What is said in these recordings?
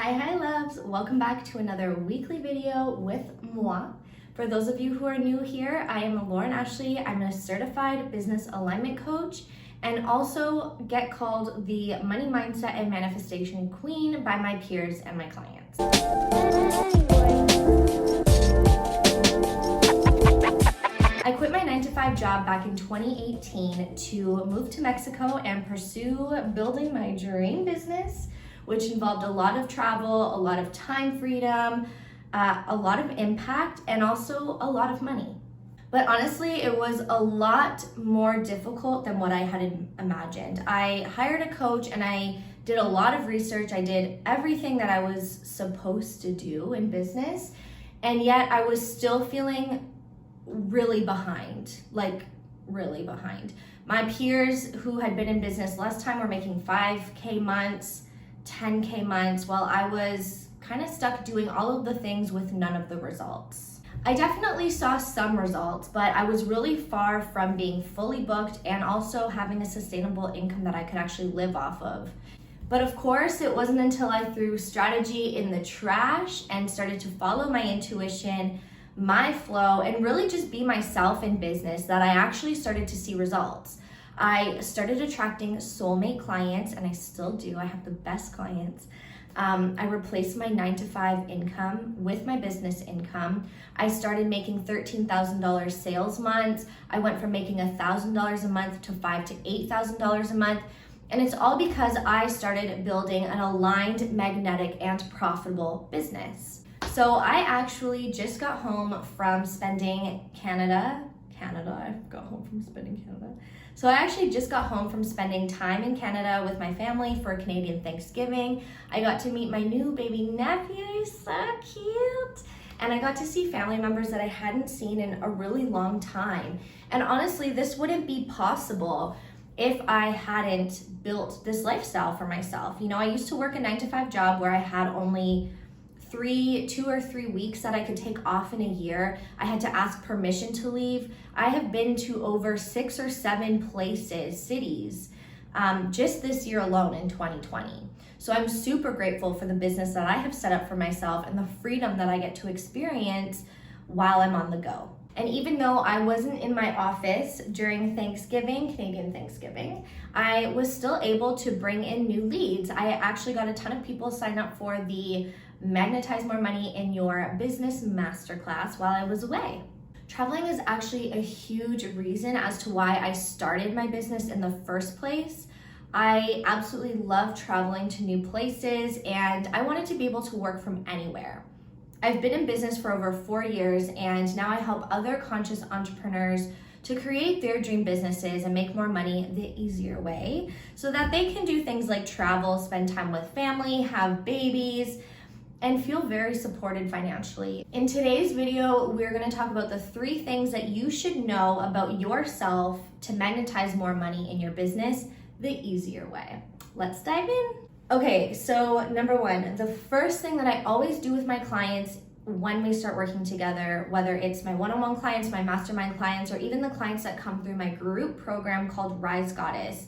Hi loves, welcome back to another weekly video with moi. For those of you who are new here, I am Lauren Ashley. I'm a certified business alignment coach and also get called the money mindset and manifestation queen by my peers and my clients. I quit my 9-to-5 job back in 2018 to move to Mexico and pursue building my dream business, which involved a lot of travel, a lot of time freedom, a lot of impact, and also a lot of money. But honestly, it was a lot more difficult than what I had imagined. I hired a coach and I did a lot of research. I did everything that I was supposed to do in business, and yet I was still feeling really behind, like really behind. My peers who had been in business less time were making 5K months, 10K months, while I was kind of stuck doing all of the things with none of the results. I definitely saw some results, but I was really far from being fully booked and also having a sustainable income that I could actually live off of. But of course, it wasn't until I threw strategy in the trash and started to follow my intuition, my flow, and really just be myself in business that I actually started to see results. I started attracting soulmate clients, and I still do. I have the best clients. I replaced my 9-to-5 income with my business income. I started making $13,000 sales months. I went from making $1,000 a month to $5,000 to $8,000 a month. And it's all because I started building an aligned, magnetic, and profitable business. So I actually just got home from spending Canada. I got home from spending Canada. So I actually just got home from spending time in Canada with my family for Canadian Thanksgiving. I got to meet my new baby nephew, he's so cute. And I got to see family members that I hadn't seen in a really long time. And honestly, this wouldn't be possible if I hadn't built this lifestyle for myself. You know, I used to work a 9-to-5 job where I had only 2 or 3 weeks that I could take off in a year. I had to ask permission to leave. I have been to over 6 or 7 cities, just this year alone in 2020. So I'm super grateful for the business that I have set up for myself and the freedom that I get to experience while I'm on the go. And even though I wasn't in my office during Canadian Thanksgiving, I was still able to bring in new leads. I actually got a ton of people sign up for the Magnetize More Money in Your Business Masterclass while I was away. Traveling is actually a huge reason as to why I started my business in the first place. I absolutely love traveling to new places, and I wanted to be able to work from anywhere. I've been in business for over 4 years, and now I help other conscious entrepreneurs to create their dream businesses and make more money the easier way so that they can do things like travel, spend time with family, have babies, and feel very supported financially. In today's video, we're gonna talk about the 3 things that you should know about yourself to magnetize more money in your business the easier way. Let's dive in. Okay, so number 1, the first thing that I always do with my clients when we start working together, whether it's my one-on-one clients, my mastermind clients, or even the clients that come through my group program called Rise Goddess,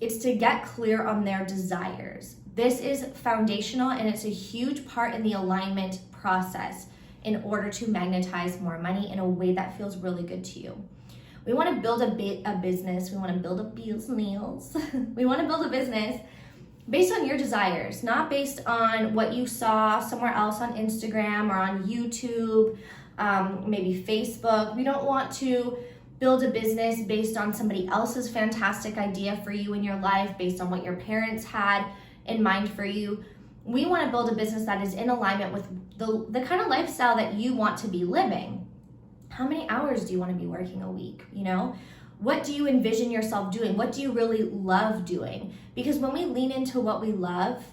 it's to get clear on their desires. This is foundational, and it's a huge part in the alignment process in order to magnetize more money in a way that feels really good to you. We want to build a business. We want to build a business. We want to build a business based on your desires, not based on what you saw somewhere else on Instagram or on YouTube, maybe Facebook. We don't want to build a business based on somebody else's fantastic idea for you in your life, based on what your parents had in mind for you. We want to build a business that is in alignment with the kind of lifestyle that you want to be living. How many hours do you want to be working a week? You know, what do you envision yourself doing? What do you really love doing? Because when we lean into what we love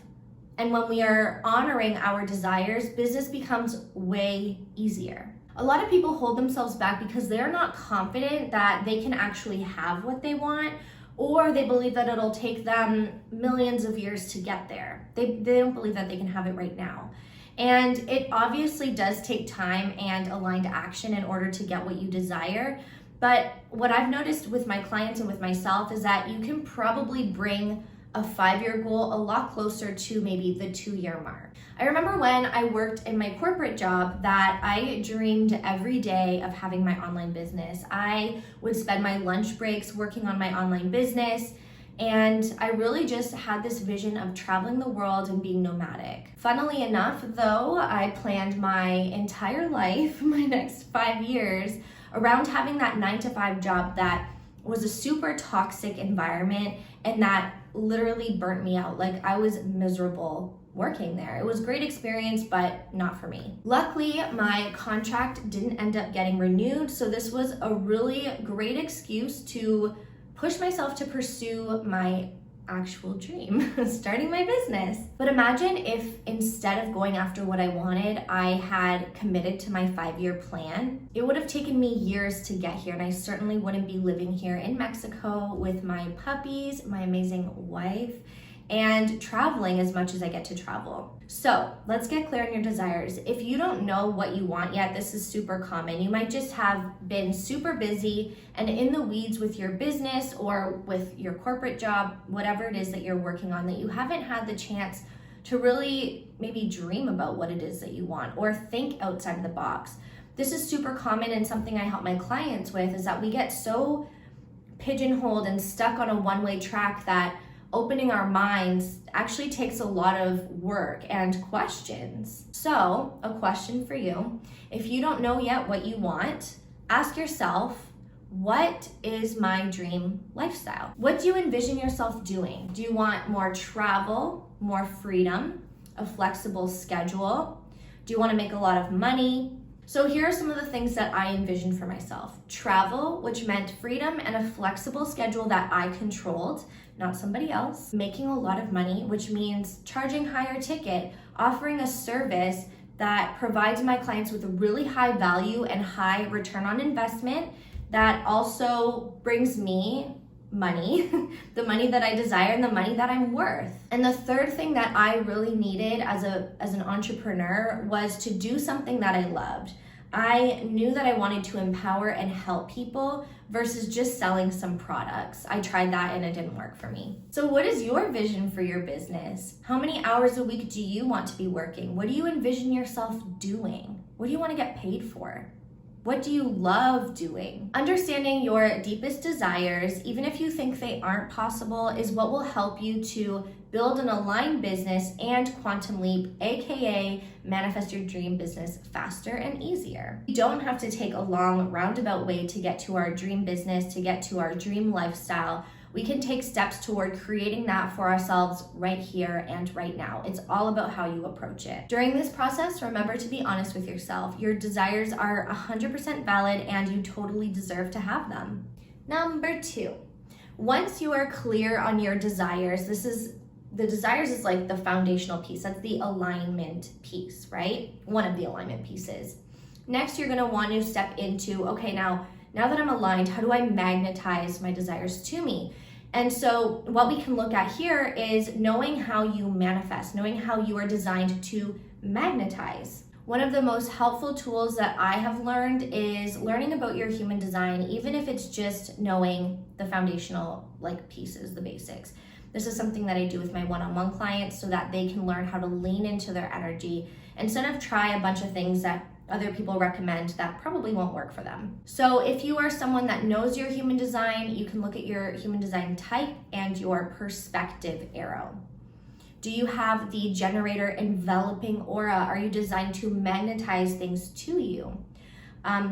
and when we are honoring our desires, business becomes way easier. A lot of people hold themselves back because they're not confident that they can actually have what they want, or they believe that it'll take them millions of years to get there. They don't believe that they can have it right now. And it obviously does take time and aligned action in order to get what you desire. But what I've noticed with my clients and with myself is that you can probably bring a 5-year goal a lot closer to maybe the 2-year mark. I remember when I worked in my corporate job that I dreamed every day of having my online business. I would spend my lunch breaks working on my online business, and I really just had this vision of traveling the world and being nomadic. Funnily enough, though, I planned my entire life, my next 5 years, around having that 9-to-5 job that was a super toxic environment and that literally burnt me out. Like, I was miserable working there. It was a great experience, but not for me. Luckily, my contract didn't end up getting renewed, so this was a really great excuse to push myself to pursue my actual dream, starting my business. But imagine if instead of going after what I wanted, I had committed to my 5-year plan. It would have taken me years to get here, and I certainly wouldn't be living here in Mexico with my puppies, my amazing wife, and traveling as much as I get to travel. So let's get clear on your desires. If you don't know what you want yet, this is super common. You might just have been super busy and in the weeds with your business or with your corporate job, whatever it is that you're working on, that you haven't had the chance to really maybe dream about what it is that you want or think outside of the box. This is super common, and something I help my clients with is that we get so pigeonholed and stuck on a one-way track that opening our minds actually takes a lot of work and questions. So, a question for you. If you don't know yet what you want, ask yourself, what is my dream lifestyle? What do you envision yourself doing? Do you want more travel, more freedom, a flexible schedule? Do you want to make a lot of money? So here are some of the things that I envisioned for myself. Travel, which meant freedom and a flexible schedule that I controlled, not somebody else. Making a lot of money, which means charging higher ticket, offering a service that provides my clients with a really high value and high return on investment that also brings me money, the money that I desire and the money that I'm worth. And the third thing that I really needed as an entrepreneur was to do something that I loved. I knew that I wanted to empower and help people versus just selling some products. I tried that and it didn't work for me. So what is your vision for your business? How many hours a week do you want to be working? What do you envision yourself doing? What do you want to get paid for? What do you love doing? Understanding your deepest desires, even if you think they aren't possible, is what will help you to build an aligned business and quantum leap, aka manifest your dream business faster and easier. You don't have to take a long roundabout way to get to our dream business, to get to our dream lifestyle. We can take steps toward creating that for ourselves right here and right now. It's all about how you approach it. During this process, remember to be honest with yourself. Your desires are 100% valid and you totally deserve to have them. Number 2, once you are clear on your desires, the desires is like the foundational piece. That's the alignment piece, right? One of the alignment pieces. Next, you're gonna want to step into, okay, now that I'm aligned, how do I magnetize my desires to me? And so what we can look at here is knowing how you manifest, knowing how you are designed to magnetize. One of the most helpful tools that I have learned is learning about your human design, even if it's just knowing the foundational pieces, the basics. This is something that I do with my one-on-one clients so that they can learn how to lean into their energy instead of try a bunch of things that other people recommend that probably won't work for them. So if you are someone that knows your human design, you can look at your human design type and your perspective arrow. Do you have the generator enveloping aura? Are you designed to magnetize things to you?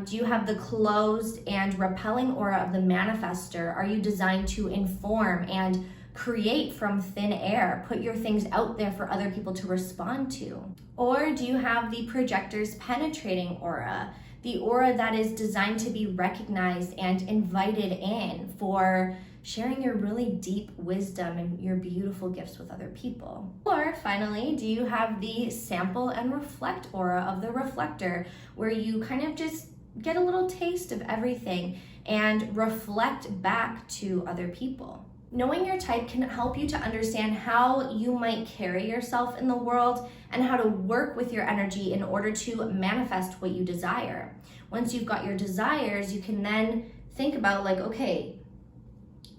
Do you have the closed and repelling aura of the manifester? Are you designed to inform and create from thin air, put your things out there for other people to respond to? Or do you have the projector's penetrating aura, the aura that is designed to be recognized and invited in for sharing your really deep wisdom and your beautiful gifts with other people? Or finally, do you have the sample and reflect aura of the reflector, where you kind of just get a little taste of everything and reflect back to other people? Knowing your type can help you to understand how you might carry yourself in the world and how to work with your energy in order to manifest what you desire. Once you've got your desires, you can then think about okay,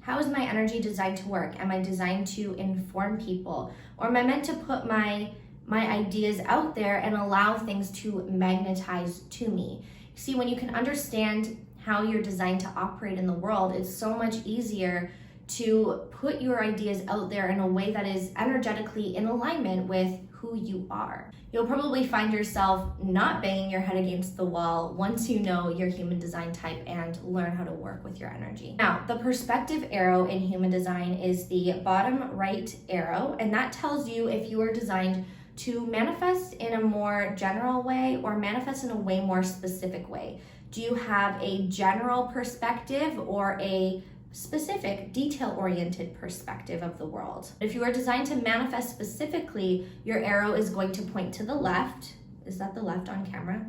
How is my energy designed to work? Am I designed to inform people? Or am I meant to put my ideas out there and allow things to magnetize to me? See, when you can understand how you're designed to operate in the world, it's so much easier to put your ideas out there in a way that is energetically in alignment with who you are. You'll probably find yourself not banging your head against the wall once you know your human design type and learn how to work with your energy. Now, the perspective arrow in human design is the bottom right arrow, and that tells you if you are designed to manifest in a more general way or manifest in a way more specific way. Do you have a general perspective or a specific, detail-oriented perspective of the world? If you are designed to manifest specifically, your arrow is going to point to the left. Is that the left on camera?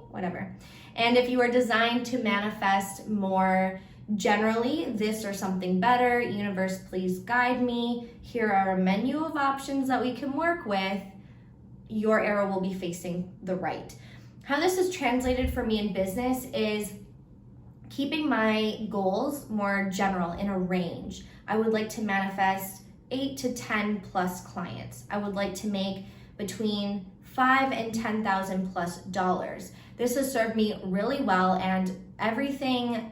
Whatever. And if you are designed to manifest more generally, this or something better, universe, please guide me, here are a menu of options that we can work with, your arrow will be facing the right. How this is translated for me in business is keeping my goals more general in a range. I would like to manifest 8 to 10 plus clients. I would like to make between $5,000 and $10,000 plus dollars. This has served me really well, and everything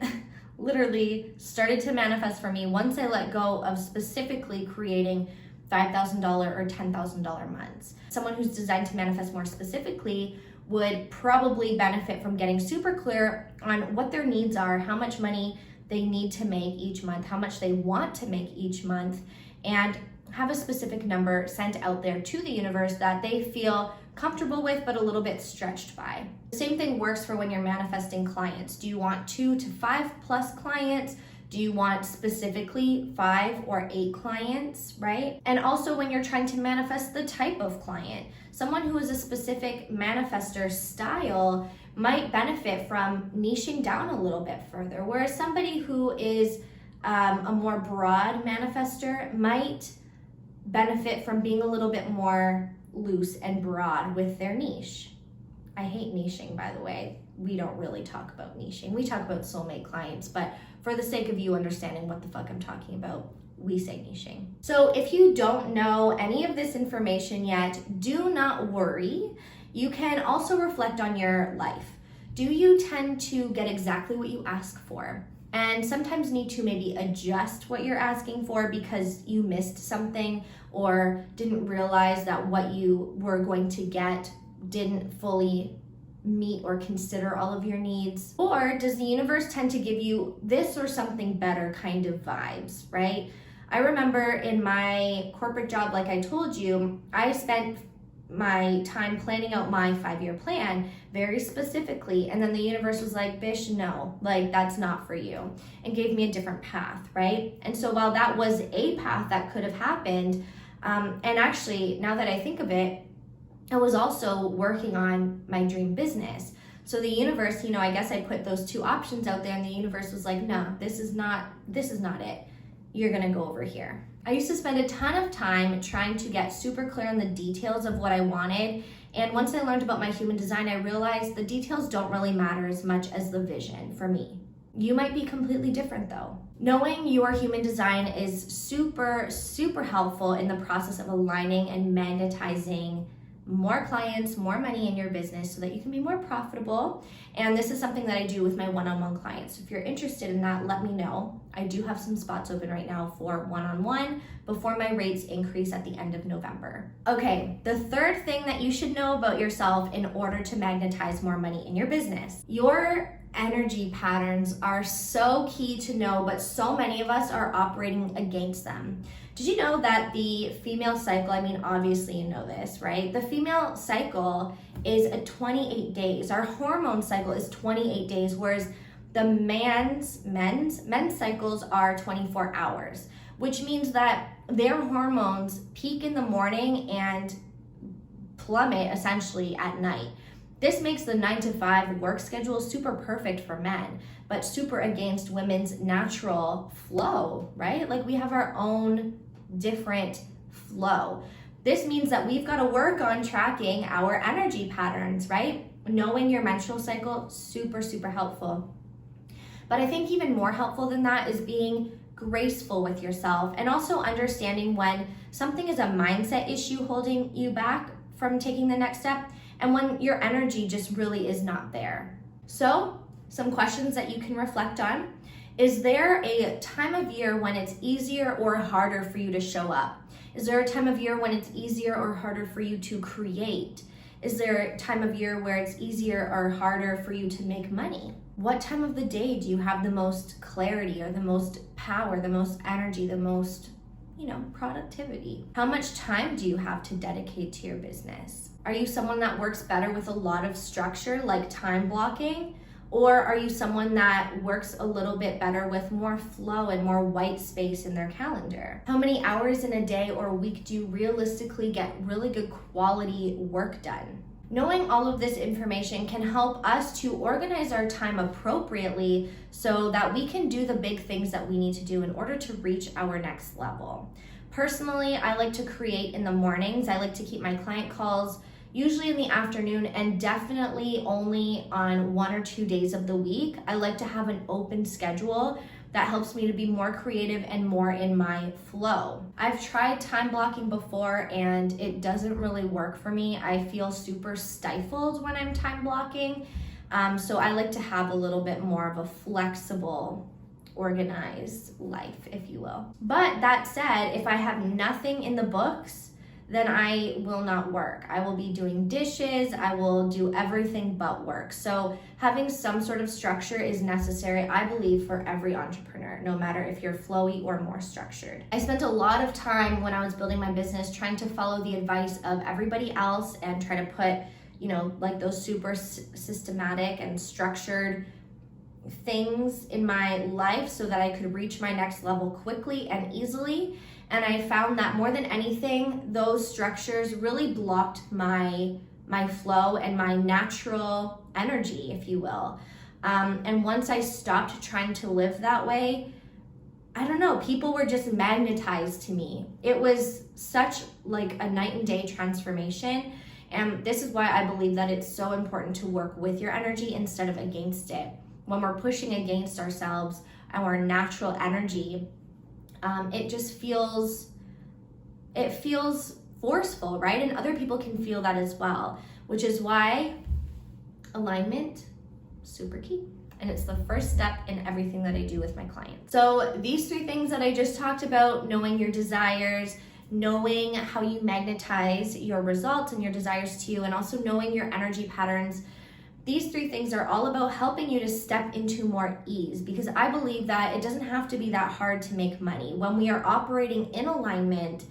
literally started to manifest for me once I let go of specifically creating $5,000 or $10,000 months. Someone who's designed to manifest more specifically would probably benefit from getting super clear on what their needs are, how much money they need to make each month, how much they want to make each month, and have a specific number sent out there to the universe that they feel comfortable with but a little bit stretched by. The same thing works for when you're manifesting clients. Do you want 2 to 5 plus clients? Do you want specifically 5 or 8 clients, right? And also when you're trying to manifest the type of client, someone who is a specific manifestor style might benefit from niching down a little bit further, whereas somebody who is a more broad manifestor might benefit from being a little bit more loose and broad with their niche. I hate niching, by the way. We don't really talk about niching. We talk about soulmate clients, but for the sake of you understanding what the fuck I'm talking about, we say niching. So if you don't know any of this information yet, do not worry. You can also reflect on your life. Do you tend to get exactly what you ask for? And sometimes need to maybe adjust what you're asking for because you missed something or didn't realize that what you were going to get didn't fully meet or consider all of your needs? Or does the universe tend to give you this or something better kind of vibes, right? I remember in my corporate job, like I told you, I spent my time planning out my 5-year plan very specifically, and then the universe was like, Bish, no, like that's not for you, and gave me a different path, right? And so while that was a path that could have happened, and actually now that I think of it, I was also working on my dream business. So the universe, I guess I put those 2 options out there, and the universe was like, no, this is not it. You're gonna go over here. I used to spend a ton of time trying to get super clear on the details of what I wanted. And once I learned about my human design, I realized the details don't really matter as much as the vision for me. You might be completely different though. Knowing your human design is super, super helpful in the process of aligning and magnetizing more clients, more money in your business so that you can be more profitable. And this is something that I do with my one-on-one clients. So if you're interested in that, let me know. I do have some spots open right now for one-on-one before my rates increase at the end of November. Okay, the third thing that you should know about yourself in order to magnetize more money in your business. Your energy patterns are so key to know, but so many of us are operating against them. Did you know that the female cycle, obviously you know this, right? The female cycle is 28 days. Our hormone cycle is 28 days, whereas the men's cycles are 24 hours, which means that their hormones peak in the morning and plummet essentially at night. This makes the 9-to-5 work schedule super perfect for men, but super against women's natural flow, right? Like we have our own different flow. This means that we've got to work on tracking our energy patterns, right? Knowing your menstrual cycle, super, super helpful. But I think even more helpful than that is being graceful with yourself, and also understanding when something is a mindset issue holding you back from taking the next step and when your energy just really is not there. So, some questions that you can reflect on. Is there a time of year when it's easier or harder for you to show up? Is there a time of year when it's easier or harder for you to create? Is there a time of year where it's easier or harder for you to make money? What time of the day do you have the most clarity or the most power, the most energy, the most, productivity? How much time do you have to dedicate to your business? Are you someone that works better with a lot of structure, like time blocking? Or are you someone that works a little bit better with more flow and more white space in their calendar? How many hours in a day or a week do you realistically get really good quality work done? Knowing all of this information can help us to organize our time appropriately so that we can do the big things that we need to do in order to reach our next level. Personally, I like to create in the mornings. I like to keep my client calls usually in the afternoon, and definitely only on 1 or 2 days of the week. I like to have an open schedule that helps me to be more creative and more in my flow. I've tried time blocking before and it doesn't really work for me. I feel super stifled when I'm time blocking. So I like to have a little bit more of a flexible, organized life, if you will. But that said, if I have nothing in the books, then I will not work. I will be doing dishes, I will do everything but work. So having some sort of structure is necessary, I believe, for every entrepreneur, no matter if you're flowy or more structured. I spent a lot of time when I was building my business trying to follow the advice of everybody else and try to put, like those super systematic and structured things in my life so that I could reach my next level quickly and easily. And I found that more than anything, those structures really blocked my flow and my natural energy, if you will. And once I stopped trying to live that way, I don't know, people were just magnetized to me. It was such like a night and day transformation. And this is why I believe that it's so important to work with your energy instead of against it. When we're pushing against ourselves, our natural energy, it just feels forceful, right? And other people can feel that as well, which is why alignment, super key. And it's the first step in everything that I do with my clients. So these 3 things that I just talked about, knowing your desires, knowing how you magnetize your results and your desires to you, and also knowing your energy patterns, these 3 things are all about helping you to step into more ease, because I believe that it doesn't have to be that hard to make money. When we are operating in alignment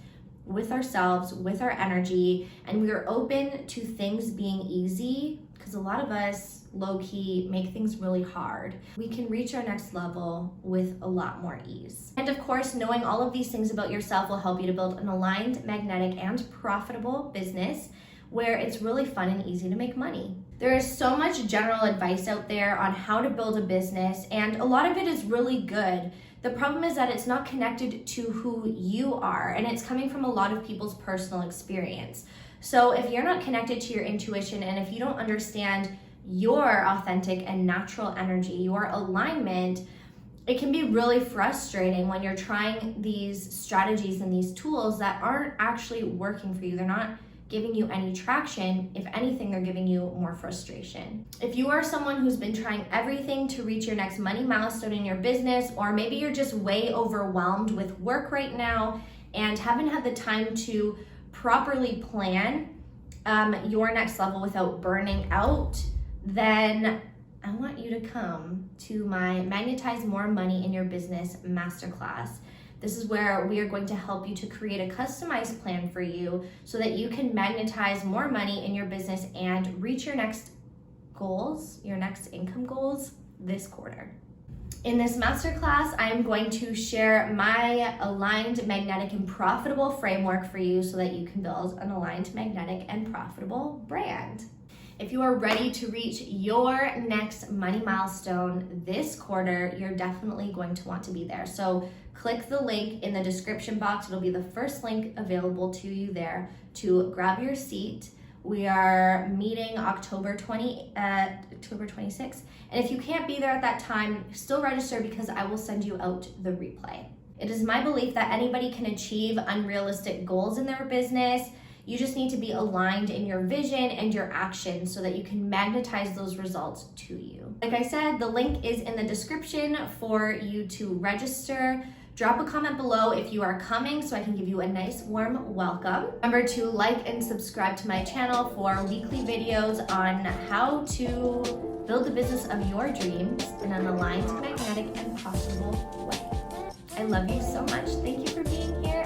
with ourselves, with our energy, and we are open to things being easy, because a lot of us low-key make things really hard, we can reach our next level with a lot more ease. And of course, knowing all of these things about yourself will help you to build an aligned, magnetic, and profitable business where it's really fun and easy to make money. There is so much general advice out there on how to build a business, and a lot of it is really good. The problem is that it's not connected to who you are, and it's coming from a lot of people's personal experience. So if you're not connected to your intuition, and if you don't understand your authentic and natural energy, your alignment, it can be really frustrating when you're trying these strategies and these tools that aren't actually working for you. They're not giving you any traction. If anything, they're giving you more frustration. If you are someone who's been trying everything to reach your next money milestone in your business, or maybe you're just way overwhelmed with work right now and haven't had the time to properly plan your next level without burning out, then I want you to come to my Magnetize More Money in Your Business Masterclass. This is where we are going to help you to create a customized plan for you so that you can magnetize more money in your business and reach your next goals, your next income goals this quarter. In this masterclass, I am going to share my aligned, magnetic, and profitable framework for you so that you can build an aligned, magnetic, and profitable brand. If you are ready to reach your next money milestone this quarter, you're definitely going to want to be there. So click the link in the description box. It'll be the first link available to you there to grab your seat. We are meeting October 26th. And if you can't be there at that time, still register because I will send you out the replay. It is my belief that anybody can achieve unrealistic goals in their business. You just need to be aligned in your vision and your actions so that you can magnetize those results to you. Like I said, the link is in the description for you to register. Drop a comment below if you are coming so I can give you a nice warm welcome. Remember to like and subscribe to my channel for weekly videos on how to build the business of your dreams in an aligned, magnetic, and profitable way. I love you so much. Thank you for being here.